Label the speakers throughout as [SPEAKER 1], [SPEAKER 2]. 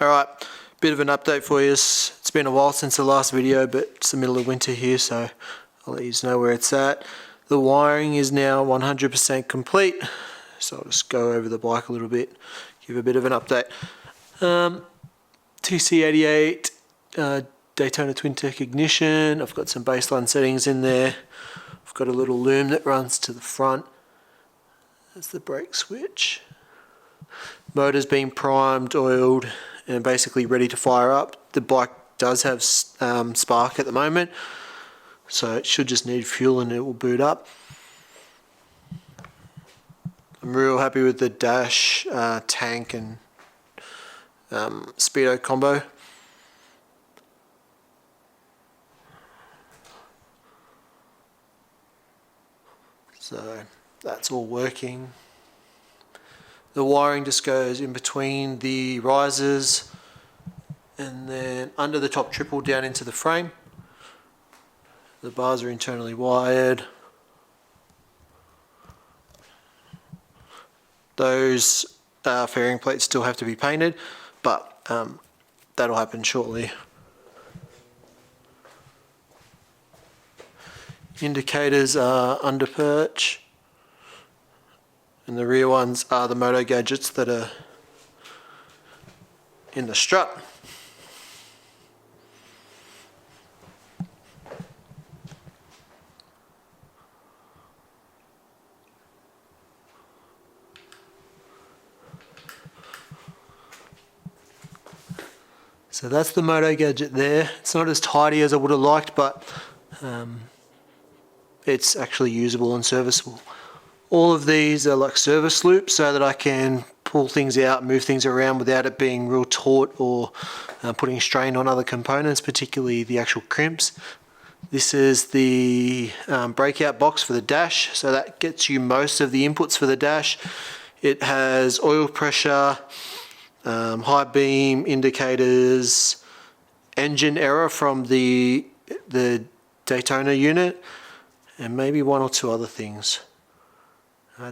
[SPEAKER 1] Alright, bit of an update for you. It's been a while since the last video, but it's the middle of winter here, so I'll let you know where it's at. The wiring is now 100% complete, so I'll just go over the bike a little bit, give a bit of an update. TC88 Daytona Twin Tech ignition. I've got some baseline settings in there. I've got a little loom that runs to the front. That's the brake switch. Motor's been primed, oiled, and basically ready to fire up. The bike does have spark at the moment, so it should just need fuel and it will boot up. I'm real happy with the dash, tank and speedo combo. So that's all working. The wiring just goes in between the risers and then under the top triple down into the frame. The bars are internally wired. Those fairing plates still have to be painted, but that'll happen shortly. Indicators are under perch, and the rear ones are the moto gadgets that are in the strut. So that's the moto gadget there. It's not as tidy as I would have liked, but it's actually usable and serviceable. All of these are like service loops so that I can pull things out, move things around without it being real taut or putting strain on other components, particularly the actual crimps. This is the breakout box for the dash, so that gets you most of the inputs for the dash. It has oil pressure, high beam indicators, engine error from the Daytona unit, and maybe one or two other things. I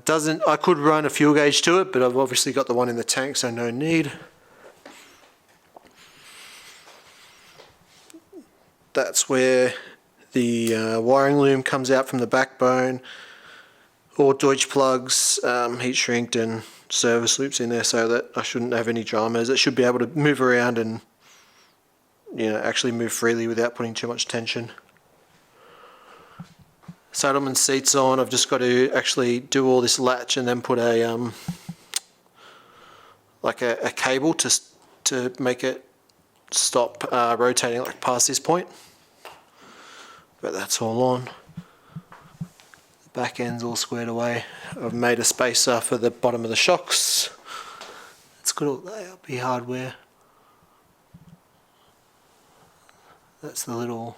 [SPEAKER 1] could run a fuel gauge to it, but I've obviously got the one in the tank, so no need. That's where the wiring loom comes out from the backbone. All Deutsch plugs, heat shrinked, and service loops in there, so that I shouldn't have any dramas. It should be able to move around and actually move freely without putting too much tension. Saddleman seats on. I've just got to actually do all this latch and then put a a cable to make it stop rotating like past this point. But that's all on. The back end's all squared away. I've made a spacer for the bottom of the shocks. It's got all the ARP hardware. That's the little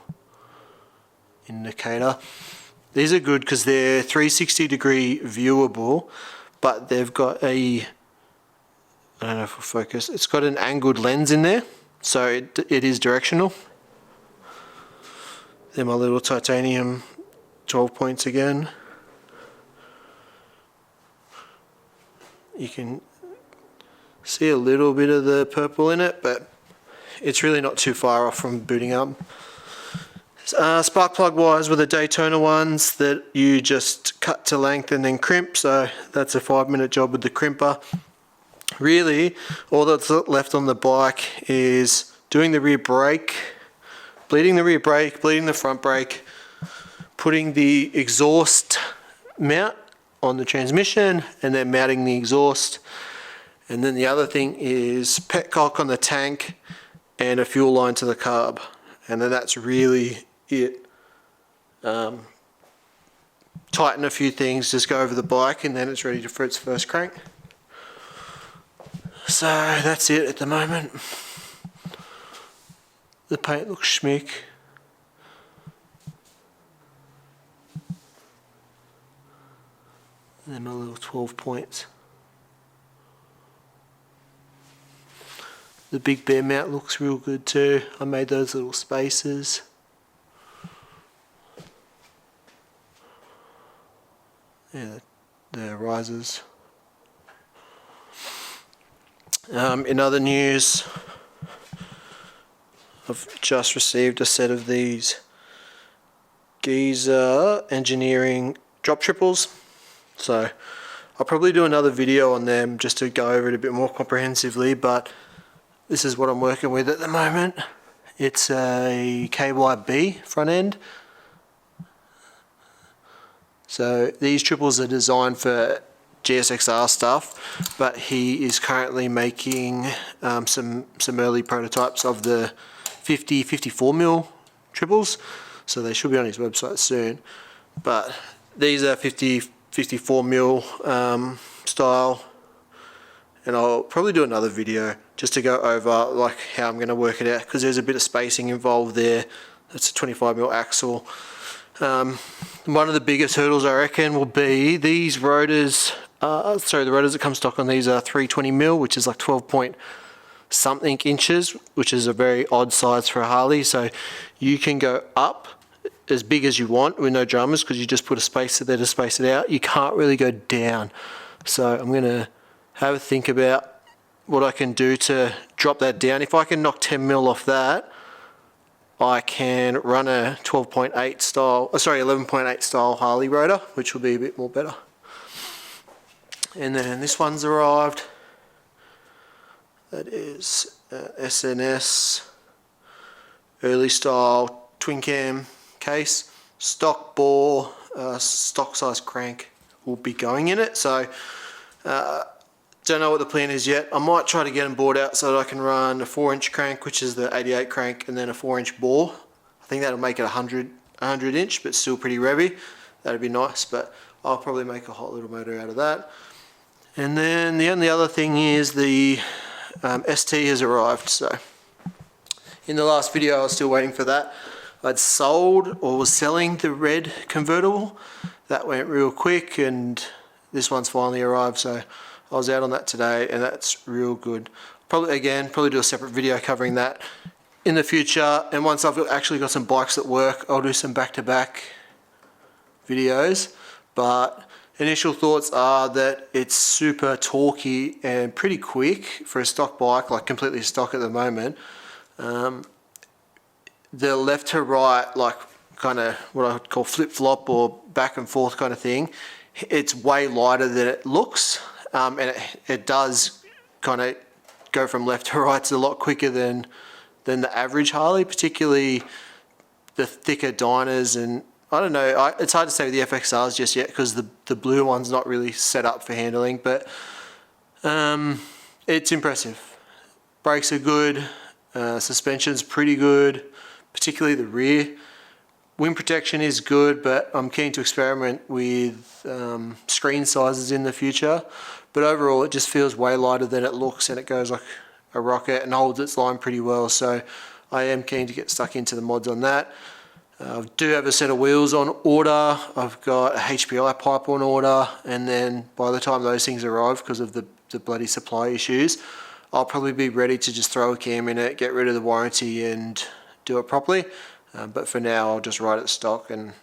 [SPEAKER 1] indicator. These are good because they're 360 degree viewable, but they've got I don't know if we'll focus, it's got an angled lens in there, so it is directional. They're my little titanium 12 points again. You can see a little bit of the purple in it, but it's really not too far off from booting up. Spark plug wires were the Daytona ones that you just cut to length and then crimp, so that's a 5-minute job with the crimper. Really, all that's left on the bike is doing the rear brake, bleeding the rear brake, bleeding the front brake, putting the exhaust mount on the transmission, and then mounting the exhaust. And then the other thing is petcock on the tank and a fuel line to the carb. And then that's really it. Tighten a few things, just go over the bike, and then it's ready for its first crank. So that's it at the moment. The paint looks schmick. And then my little 12 points. The big bear mount looks real good too. I made those little spaces. Yeah, the risers. In other news, I've just received a set of these Giza Engineering drop triples, so I'll probably do another video on them just to go over it a bit more comprehensively, but this is what I'm working with at the moment. It's a KYB front end. So these triples are designed for GSXR stuff, but he is currently making some early prototypes of the 54mm triples, so they should be on his website soon. But these are 54mm style, and I'll probably do another video just to go over like how I'm going to work it out, because there's a bit of spacing involved there. That's a 25mm axle. One of the biggest hurdles I reckon will be these rotors. The rotors that come stock on these are 320mm, which is like 12 point something inches, which is a very odd size for a Harley. So you can go up as big as you want with no drummers, because you just put a spacer there to space it out. You can't really go down. So I'm going to have a think about what I can do to drop that down. If I can knock 10mm off that, I can run a 11.8 style Harley rotor, which will be a bit more better. And then this one's arrived. That is SNS early style twin cam case, stock bore, stock size crank will be going in it. So don't know what the plan is yet. I might try to get them bored out so that I can run a 4-inch crank, which is the 88 crank, and then a 4-inch bore. I think that'll make it 100 inch, but still pretty revvy. That'd be nice, but I'll probably make a hot little motor out of that. And then the only other thing is the ST has arrived. So in the last video I was still waiting for that. I'd sold or was selling the red convertible. That went real quick, and this one's finally arrived, so I was out on that today, and that's real good. Probably do a separate video covering that in the future, and once I've actually got some bikes that work, I'll do some back-to-back videos. But initial thoughts are that it's super torquey and pretty quick for a stock bike, like completely stock at the moment. The left to right, like kind of what I would call flip-flop or back and forth kind of thing, it's way lighter than it looks. And it does kind of go from left to right a lot quicker than the average Harley, particularly the thicker Dyners. And I don't know, it's hard to say with the FXRs just yet, because the blue one's not really set up for handling, but it's impressive. Brakes are good, suspension's pretty good, particularly the rear. Wind protection is good, but I'm keen to experiment with screen sizes in the future. But overall, it just feels way lighter than it looks, and it goes like a rocket and holds its line pretty well. So I am keen to get stuck into the mods on that. I do have a set of wheels on order. I've got a HPI pipe on order, and then by the time those things arrive, because of the bloody supply issues, I'll probably be ready to just throw a cam in it, get rid of the warranty and do it properly. But for now, I'll just ride it stock. And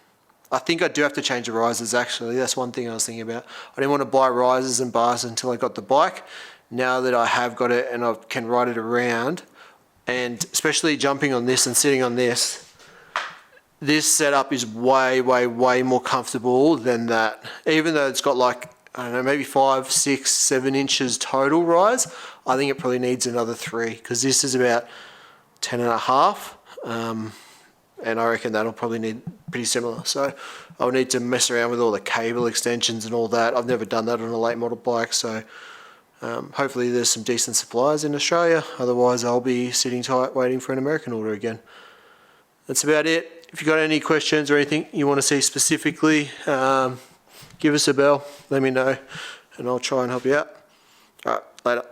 [SPEAKER 1] I think I do have to change the risers, actually. That's one thing I was thinking about. I didn't want to buy risers and bars until I got the bike. Now that I have got it and I can ride it around, and especially jumping on this and sitting on this setup is way more comfortable than that. Even though it's got like, I don't know, maybe 5, 6, 7 inches total rise, I think it probably needs another 3, because this is about 10.5. And I reckon that'll probably need pretty similar. So I'll need to mess around with all the cable extensions and all that. I've never done that on a late model bike, so hopefully there's some decent suppliers in Australia. Otherwise I'll be sitting tight waiting for an American order again. That's about it. If you've got any questions or anything you want to see specifically, give us a bell, let me know, and I'll try and help you out. Alright, later.